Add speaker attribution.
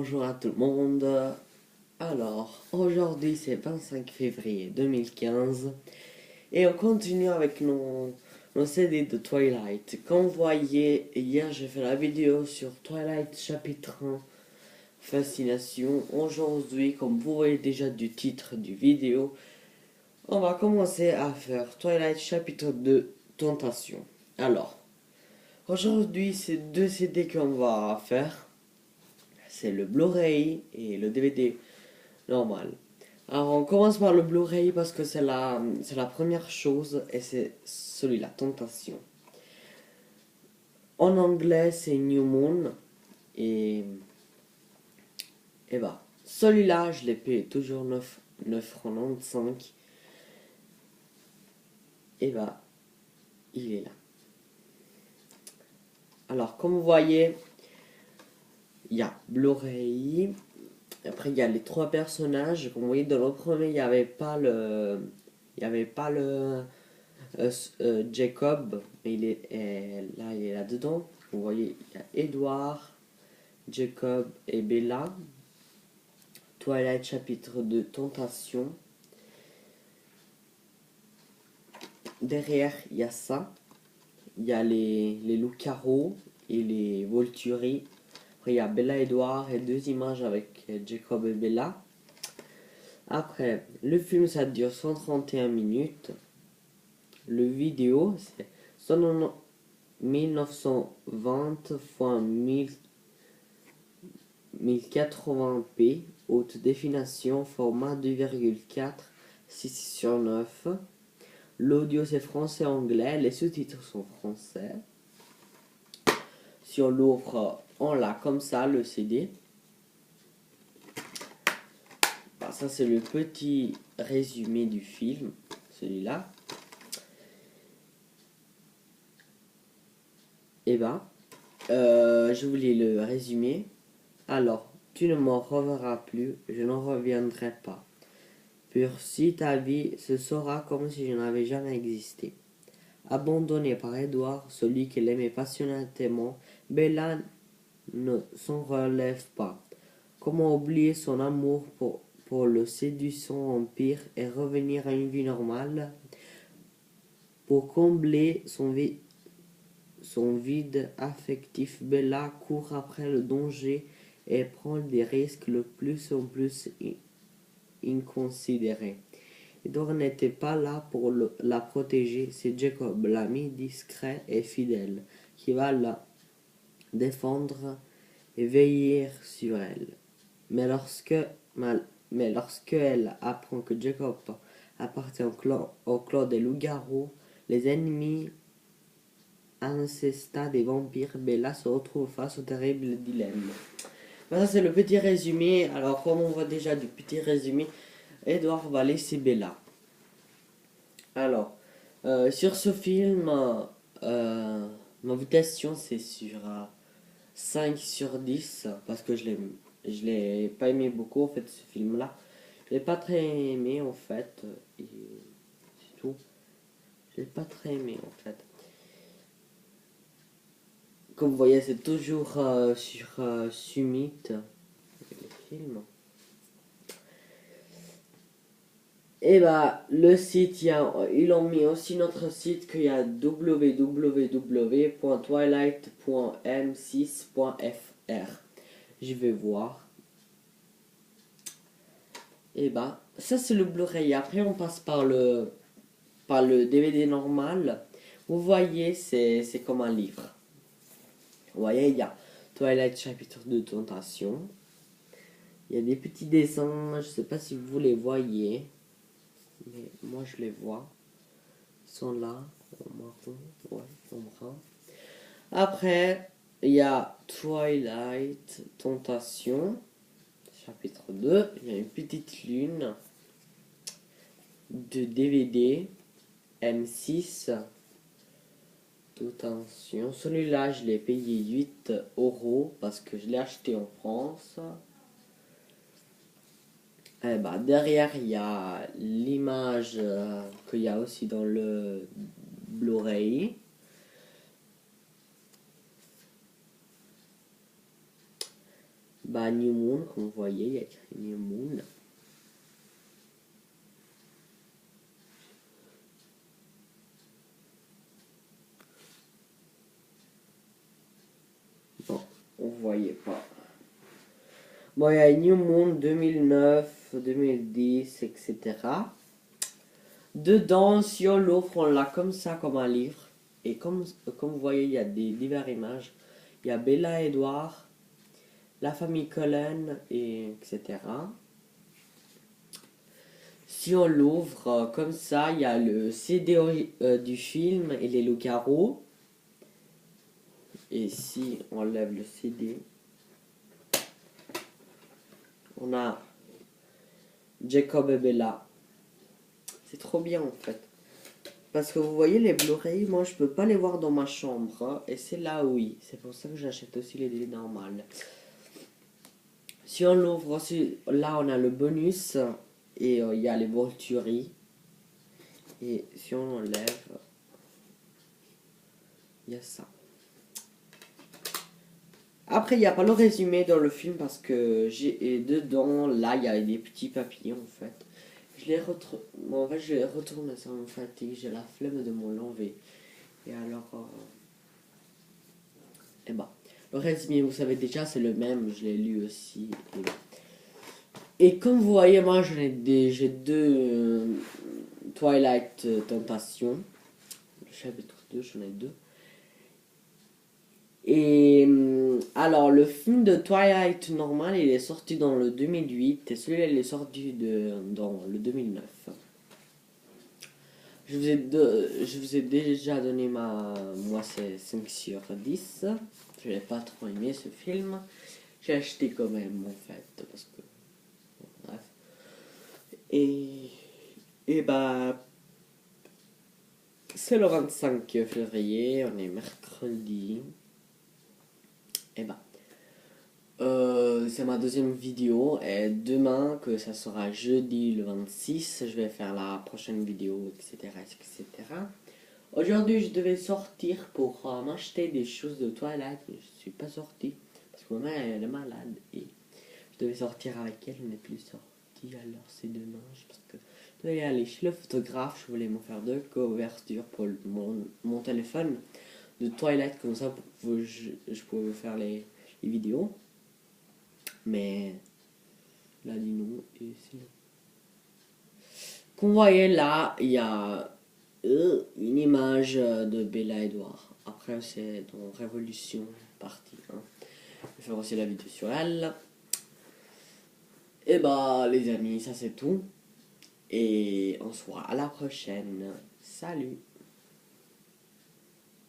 Speaker 1: Bonjour à tout le monde. Alors, aujourd'hui c'est 25 février 2015 et on continue avec nos CD de Twilight. Comme vous voyez, hier j'ai fait la vidéo sur Twilight chapitre 1, Fascination. Aujourd'hui, comme vous voyez déjà du titre du vidéo, on va commencer à faire Twilight chapitre 2, Tentation. Alors, aujourd'hui c'est deux CD qu'on va faire. C'est le Blu-ray et le DVD normal. Alors on commence par le Blu-ray parce que c'est la première chose et c'est celui-là, Tentation. En anglais c'est New Moon et bah celui-là je l'ai payé toujours 9,95 et bah il est là. Alors comme vous voyez, il y a Blu-ray. Après, il y a les trois personnages. Comme vous voyez, dans le premier, il n'y avait pas le. Il y avait pas le. Jacob. Mais là, il est là-dedans. Vous voyez, il y a Edward, Jacob et Bella. Twilight chapitre 2, Tentation. Derrière, il y a ça. Il y a les loups-carreaux et les volturi. Après, il y a Bella et Edward et deux images avec Jacob et Bella. Après, le film, ça dure 131 minutes. Le vidéo, c'est 1920 x 1080p, haute définition, format 2,4, 6:9. L'audio, c'est français-anglais. Les sous-titres sont français. Si on l'ouvre, on l'a comme ça, le CD. Bah, ça, c'est le petit résumé du film, celui-là. Et bah, je voulais le résumer. Alors, tu ne m'en reverras plus, je n'en reviendrai pas. Pursi ta vie, ce sera comme si je n'avais jamais existé. Abandonnée par Edward, celui qu'elle aimait passionnément, Bella ne s'en relève pas. Comment oublier son amour pour le séduisant empire et revenir à une vie normale? Pour combler son vide affectif, Bella court après le danger et prend des risques le plus en plus inconsidérés. Edward n'était pas là pour la protéger, c'est Jacob, l'ami discret et fidèle, qui va la défendre et veiller sur elle. Mais lorsqu'elle apprend que Jacob appartient au clan des loups-garous, les ennemis ancestral des vampires, Bella se retrouve face au terrible dilemme. Ça, c'est le petit résumé. Alors, comme on voit déjà du petit résumé, Edward va laisser Bella. Alors, sur ce film, ma votation c'est sur 5 sur 10 parce que je l'ai pas aimé beaucoup en fait ce film-là. Je l'ai pas très aimé en fait et c'est tout. Je l'ai pas très aimé en fait. Comme vous voyez, c'est toujours sur Summit, le film. Et bah, le site, ils ont mis aussi notre site qu'il y a www.twilight.m6.fr. Je vais voir. Et bah, ça c'est le Blu-ray. Après, on passe par le DVD normal. Vous voyez, c'est comme un livre. Vous voyez, il y a Twilight chapitre de Tentation. Il y a des petits dessins, je sais pas si vous les voyez, mais moi je les vois. Ils sont là, en marron, ouais, en brun. Après, il y a Twilight Tentation, chapitre 2. Il y a une petite lune de DVD M6. Tentation. Celui-là, je l'ai payé 8 € parce que je l'ai acheté en France. Eh ben, derrière, il y a l'image qu'il y a aussi dans le Blu-ray. Bah, New Moon, comme vous voyez, il y a écrit New Moon. Bon, on voyait pas. Bon, il y a New Moon 2009, 2010, etc. Dedans, si on l'ouvre, on l'a comme ça, comme un livre. Et comme vous voyez, il y a des diverses images. Il y a Bella et Edward, la famille Cullen, et etc. Si on l'ouvre comme ça, il y a le CD du film et les loups-garous. Et si on lève le CD, on a Jacob et Bella. C'est trop bien en fait. Parce que vous voyez les Blu-ray, moi je peux pas les voir dans ma chambre. Hein, et c'est là oui. C'est pour ça que j'achète aussi les DVD normales. Si on l'ouvre aussi, là on a le bonus. Et il y a les Volturi. Et si on enlève, il y a ça. Après, il n'y a pas le résumé dans le film parce que j'ai dedans, là, il y a des petits papillons en fait. Je les retourne. Bon, en fait, je les retourne, ça me fatigue. J'ai la flemme de m'en l'enlever. Et alors. Et bah. Le résumé, vous savez déjà, c'est le même. Je l'ai lu aussi. Et comme vous voyez, moi, j'ai deux Twilight Tentation. Le chapitre 2, j'en ai deux. Et alors, le film de Twilight normal, il est sorti dans le 2008 et celui-là, il est sorti dans le 2009. Je vous ai déjà donné moi, c'est 5 sur 10. Je n'ai pas trop aimé ce film. J'ai acheté quand même, en fait, parce que... bon, bref. Et bah... c'est le 25 février, on est mercredi. Et bah... c'est ma deuxième vidéo et demain, que ça sera jeudi le 26, je vais faire la prochaine vidéo, etc. etc. Aujourd'hui, je devais sortir pour m'acheter des choses de toilette, mais je suis pas sorti parce que ma mère elle est malade et je devais sortir avec elle, je n'ai plus sorti, alors c'est demain parce que je devais aller chez le photographe, je voulais me faire deux couvertures pour mon téléphone de toilette, comme ça je pouvais faire les vidéos. Mais là, dit non. Et sinon. Comme vous voyez là, il y a une image de Bella Edward. Après, c'est dans Révolution partie 1. Je vais faire aussi la vidéo sur elle. Et bah, les amis, ça c'est tout. Et on se voit à la prochaine. Salut!